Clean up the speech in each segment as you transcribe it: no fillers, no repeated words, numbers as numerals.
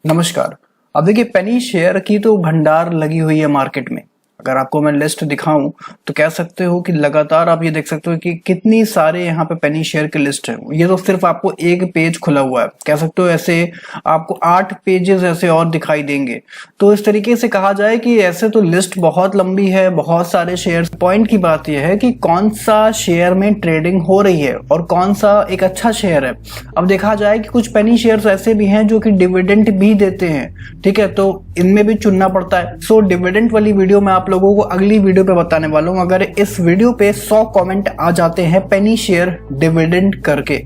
नमस्कार। अब देखिए, पेनी शेयर की तो भंडार लगी हुई है मार्केट में। अगर आपको मैं लिस्ट दिखाऊं तो कह सकते हो कि लगातार आप ये देख सकते हो कि कितनी सारे यहाँ पे पेनी शेयर की लिस्ट है। ये तो सिर्फ आपको एक पेज खुला हुआ है, कह सकते हो ऐसे आपको 8 पेजेस ऐसे और दिखाई देंगे। तो इस तरीके से कहा जाए कि ऐसे तो लिस्ट बहुत लंबी है, बहुत सारे शेयर। पॉइंट की बात यह है कि कौन सा शेयर में ट्रेडिंग हो रही है और कौन सा एक अच्छा शेयर है। अब देखा जाए कि कुछ पेनी शेयर्स ऐसे भी हैं जो कि डिविडेंड भी देते हैं, ठीक है, तो इनमें भी चुनना पड़ता है। सो डिविडेंड वाली वीडियो मैं आप लोगों को अगली वीडियो पे बताने वाला हूं। अगर इस वीडियो पे 100 कमेंट आ जाते हैं पेनी शेयर डिविडेंड करके,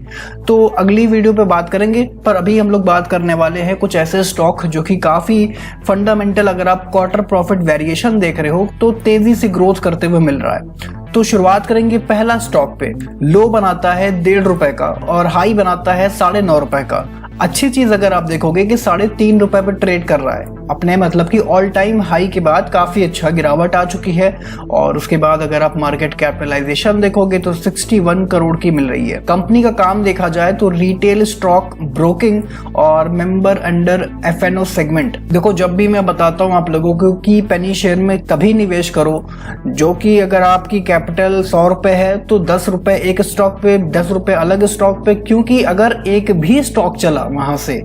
तो अगली वीडियो पे बात करेंगे। पर अभी हम लोग बात करने वाले हैं कुछ ऐसे स्टॉक जो कि काफी फंडामेंटल, अगर आप क्वार्टर प्रॉफिट वेरिएशन देख रहे हो तो तेजी से ग्रोथ करते हुए मिल रहा है। तो शुरुआत करेंगे पहला स्टॉक पे। लो बनाता है ₹1.5 का और हाई बनाता है ₹9.5 का। अच्छी चीज अगर आप देखोगे कि ₹3.5 पे ट्रेड कर रहा है अपने, मतलब कि ऑल टाइम हाई के बाद काफी अच्छा गिरावट आ चुकी है। और उसके बाद अगर आप मार्केट कैपिटलाइजेशन देखोगे तो 61 करोड़ की मिल रही है। कंपनी का काम देखा जाए तो रिटेल स्टॉक ब्रोकिंग और मेंबर अंडर FNO सेगमेंट। देखो, जब भी मैं बताता हूं आप लोगों को कि पेनी शेयर में तभी निवेश करो जो कि अगर आपकी कैपिटल ₹100 है तो ₹10 एक स्टॉक पे, ₹10 अलग स्टॉक पे, क्योंकि अगर एक भी स्टॉक चला वहां से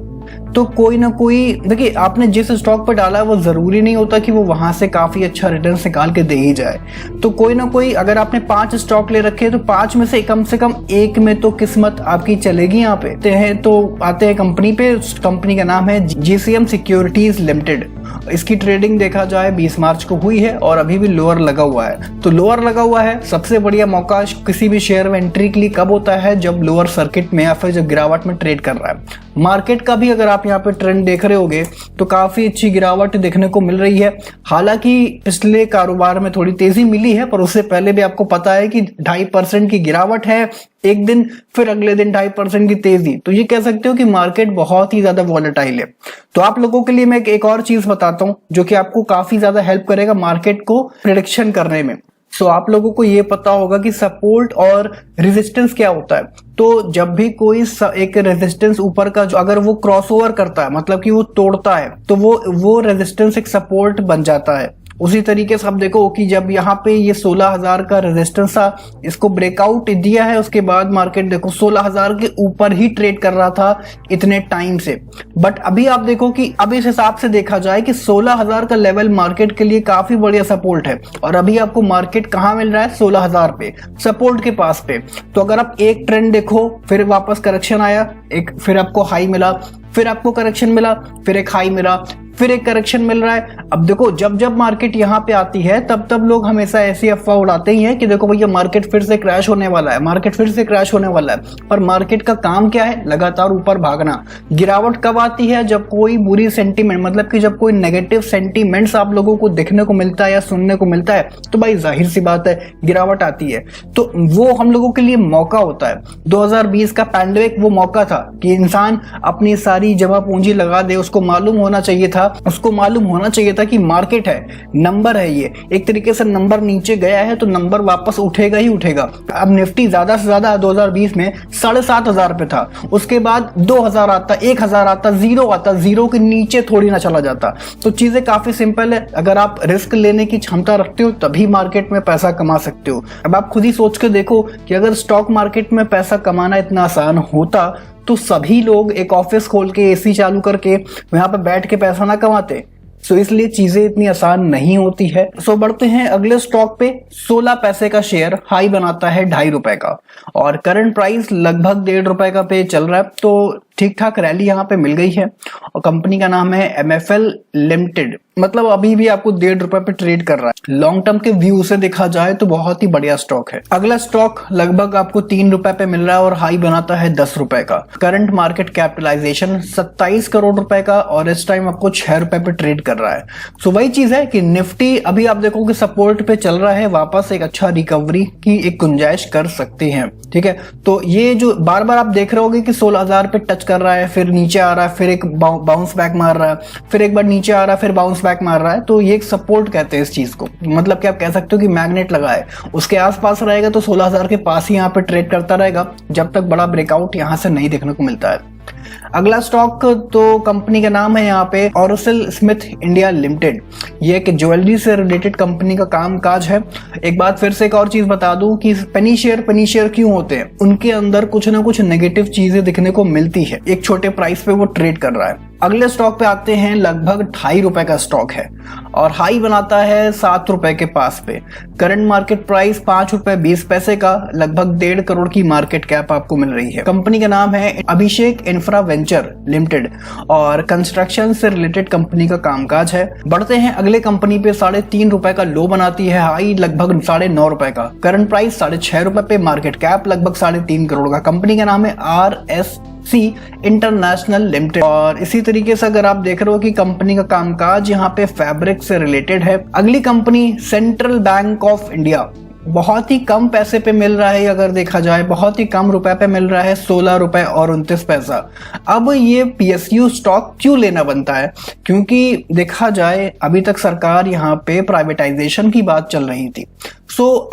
तो कोई ना कोई, देखिए, आपने जिस स्टॉक पर डाला है वो जरूरी नहीं होता कि वो वहां से काफी अच्छा रिटर्न निकाल के दे ही जाए। तो कोई ना कोई, अगर आपने 5 स्टॉक ले रखे हैं तो 5 में से कम एक में तो किस्मत आपकी चलेगी। यहाँ पे तो आते हैं कंपनी पे। कंपनी का नाम है GCM सिक्योरिटीज लिमिटेड। इसकी ट्रेडिंग देखा जाए 20 मार्च को हुई है और अभी भी लोअर लगा हुआ है। तो लोअर लगा हुआ है, सबसे बढ़िया मौका किसी भी शेयर में एंट्री के लिए कब होता है? जब लोअर सर्किट में या फिर जब गिरावट में ट्रेड कर रहा है। मार्केट का भी अगर आप यहाँ पे ट्रेंड देख रहे होगे तो काफी अच्छी गिरावट देखने को मिल रही है। हालांकि पिछले कारोबार में थोड़ी तेजी मिली है, पर उससे पहले भी आपको पता है कि 2.5% की गिरावट है एक दिन, फिर अगले दिन 2.5% की तेजी। तो ये कह सकते हो कि मार्केट बहुत ही ज्यादा वॉलेटाइल है। तो आप लोगों के लिए मैं एक और चीज बताता हूं जो कि आपको काफी ज्यादा हेल्प करेगा मार्केट को प्रेडिक्शन करने में। सो आप लोगों को ये पता होगा कि सपोर्ट और रेजिस्टेंस क्या होता है। तो जब भी कोई एक रेजिस्टेंस ऊपर का जो अगर वो क्रॉसओवर करता है, मतलब कि वो तोड़ता है, तो वो रेजिस्टेंस एक सपोर्ट बन जाता है। उसी तरीके से आप देखो कि जब यहाँ पे ये 16,000 का रेजिस्टेंस था, इसको ब्रेकआउट दिया है, उसके बाद मार्केट देखो 16,000 के ऊपर ही ट्रेड कर रहा था इतने टाइम से। बट अभी आप देखो कि अब इस हिसाब से देखा जाए कि 16,000 का लेवल मार्केट के लिए काफी बढ़िया सपोर्ट है। और अभी आपको मार्केट कहाँ मिल रहा है? 16,000 पे, सपोर्ट के पास पे। तो अगर आप एक ट्रेंड देखो, फिर वापस करेक्शन आया, एक फिर आपको हाई मिला, फिर आपको करेक्शन मिला, फिर एक हाई मिला, फिर एक करेक्शन मिल रहा है। अब देखो, जब जब मार्केट यहाँ पे आती है तब तब लोग हमेशा ऐसी अफवाह उड़ाते ही हैं कि देखो भैया मार्केट फिर से क्रैश होने वाला है, मार्केट फिर से क्रैश होने वाला है। पर मार्केट का काम क्या है? लगातार ऊपर भागना। गिरावट कब आती है? जब कोई बुरी सेंटीमेंट, मतलब कि जब कोई नेगेटिव सेंटीमेंट्स आप लोगों को देखने को मिलता है या सुनने को मिलता है, तो भाई जाहिर सी बात है गिरावट आती है। तो वो हम लोगों के लिए मौका होता है। 2020 का पैंडेमिक वो मौका था कि इंसान अपनी सारी जमा पूंजी लगा दे। उसको मालूम होना चाहिए था कि मार्केट है, नंबर है, ये एक तरीके से नंबर नीचे गया है तो नंबर वापस उठेगा ही उठेगा। अब निफ्टी ज्यादा से ज्यादा 2020 में 7,500 पे था, उसके बाद 2,000 आता, 1,000 आता, 0 आता, 0 के नीचे थोड़ी ना चला जाता। तो चीजें काफी सिंपल है। अगर आप रिस्क लेने की क्षमता रखते हो तभी मार्केट में पैसा कमा सकते हो। अब आप खुद ही सोच के देखो कि अगर स्टॉक मार्केट में पैसा कमाना इतना आसान होता तो सभी लोग एक ऑफिस खोल के AC चालू करके वहां पे बैठ के पैसा ना कमाते। सो इसलिए चीजें इतनी आसान नहीं होती है। सो बढ़ते हैं अगले स्टॉक पे। 16 पैसे का शेयर हाई बनाता है ₹2.5 का और करंट प्राइस लगभग ₹1.5 का पे चल रहा है। तो ठीक ठाक रैली यहाँ पे मिल गई है। और कंपनी का नाम है MFL लिमिटेड, मतलब अभी भी आपको ₹1.5 पे ट्रेड कर रहा है। लॉन्ग टर्म के व्यू से देखा जाए तो बहुत ही बढ़िया स्टॉक है। अगला स्टॉक लगभग आपको ₹3 पे मिल रहा है और हाई बनाता है ₹10 का। करंट मार्केट कैपिटलाइजेशन 27 करोड़ रुपए का और इस टाइम आपको ₹6 पे ट्रेड कर रहा है। सो वही चीज है कि निफ्टी अभी आप देखो कि सपोर्ट पे चल रहा है, वापस एक अच्छा रिकवरी की एक गुंजाइश कर सकते हैं। ठीक है, तो ये जो बार बार आप देख रहे होगे कि 16,000 पे टच कर रहा है, फिर नीचे आ रहा है, फिर एक बाउंस बैक मार रहा है, फिर एक बार नीचे आ रहा है, फिर बाउंस बैक मार रहा है। तो ये एक सपोर्ट कहते हैं इस चीज को। मतलब कि आप कह सकते हो कि मैग्नेट लगा है, उसके आसपास रहेगा तो 16,000 के पास ही यहाँ पे ट्रेड करता रहेगा जब तक बड़ा ब्रेकआउट यहाँ से नहीं देखने को मिलता है। अगला स्टॉक तो कंपनी का नाम है यहाँ पे ओरोसेल स्मिथ इंडिया लिमिटेड। ये एक ज्वेलरी से रिलेटेड कंपनी का काम काज है। एक बात फिर से एक और चीज बता दूं कि पेनी शेयर क्यों होते हैं, उनके अंदर कुछ ना कुछ नेगेटिव चीजें दिखने को मिलती है। एक छोटे प्राइस पे वो ट्रेड कर रहा है। अगले स्टॉक पे आते हैं, लगभग 2.5 रुपए का स्टॉक है और हाई बनाता है 7 रुपए के पास पे। करंट मार्केट प्राइस 5 रुपए 20 पैसे का, लगभग 1.5 करोड़ की मार्केट कैप आपको मिल रही है। कंपनी का नाम है अभिषेक इंफ्रा वेंचर लिमिटेड और कंस्ट्रक्शन से रिलेटेड कंपनी का कामकाज है। बढ़ते हैं अगले कंपनी पे, 3.5 रुपए का लो बनाती है, हाई लगभग 9.5 रुपए का, करंट प्राइस 6.5 रुपए पे, मार्केट कैप लगभग 3.5 करोड़ का। कंपनी का नाम है RSC इंटरनेशनल लिमिटेड। और इसी तरीके से अगर आप देख रहे हो कि कंपनी का कामकाज यहाँ पे फैब्रिक से रिलेटेड है। अगली company central bank of India, बहुत ही कम पैसे पे मिल रहा है, अगर देखा जाए बहुत ही कम रुपए पे मिल रहा है, 16 रुपए और 29 पैसा। अब ये PSU स्टॉक क्यों लेना बनता है, क्योंकि देखा जाए अभी तक सरकार यहाँ पे प्राइवेटाइजेशन की बात चल रही थी।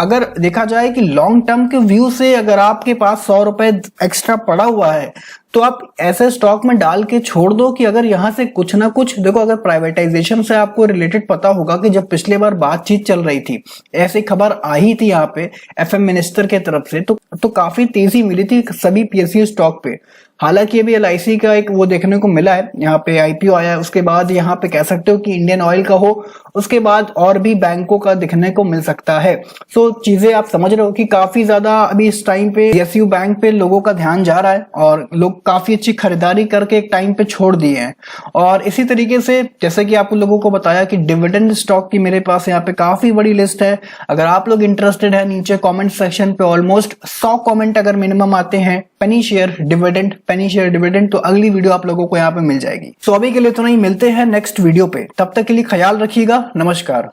अगर देखा जाए कि लॉन्ग टर्म के व्यू से अगर आपके पास 100 रुपए एक्स्ट्रा पड़ा हुआ है तो आप ऐसे स्टॉक में डाल के छोड़ दो कि अगर यहां से कुछ ना कुछ देखो। अगर प्राइवेटाइजेशन से आपको रिलेटेड पता होगा कि जब पिछले बार बातचीत चल रही थी, ऐसी खबर आई थी यहाँ पे FM मिनिस्टर के तरफ से, तो काफी तेजी मिली थी सभी PSU स्टॉक पे। हालांकि अभी LIC का एक वो देखने को मिला है, यहाँ पे IPO आया है, उसके बाद यहाँ पे कह सकते हो कि इंडियन ऑयल का हो, उसके बाद और भी बैंकों का दिखने को मिल सकता है। चीजें आप समझ रहे हो कि काफी ज्यादा अभी इस टाइम पे PSU बैंक पे लोगों का ध्यान जा रहा है और लोग काफी अच्छी खरीदारी करके एक टाइम पे छोड़ दिए हैं। और इसी तरीके से जैसे कि आप लोगों को बताया कि डिविडेंड स्टॉक की मेरे पास यहाँ पे काफी बड़ी लिस्ट है। अगर आप लोग इंटरेस्टेड है, नीचे कमेंट सेक्शन पे ऑलमोस्ट 100 कमेंट अगर मिनिमम आते हैं पेनी शेयर डिविडेंड, तो अगली वीडियो आप लोगों को यहाँ पे मिल जाएगी। अभी के लिए तो नहीं, मिलते हैं नेक्स्ट वीडियो पे, तब तक के लिए ख्याल रखिएगा। नमस्कार।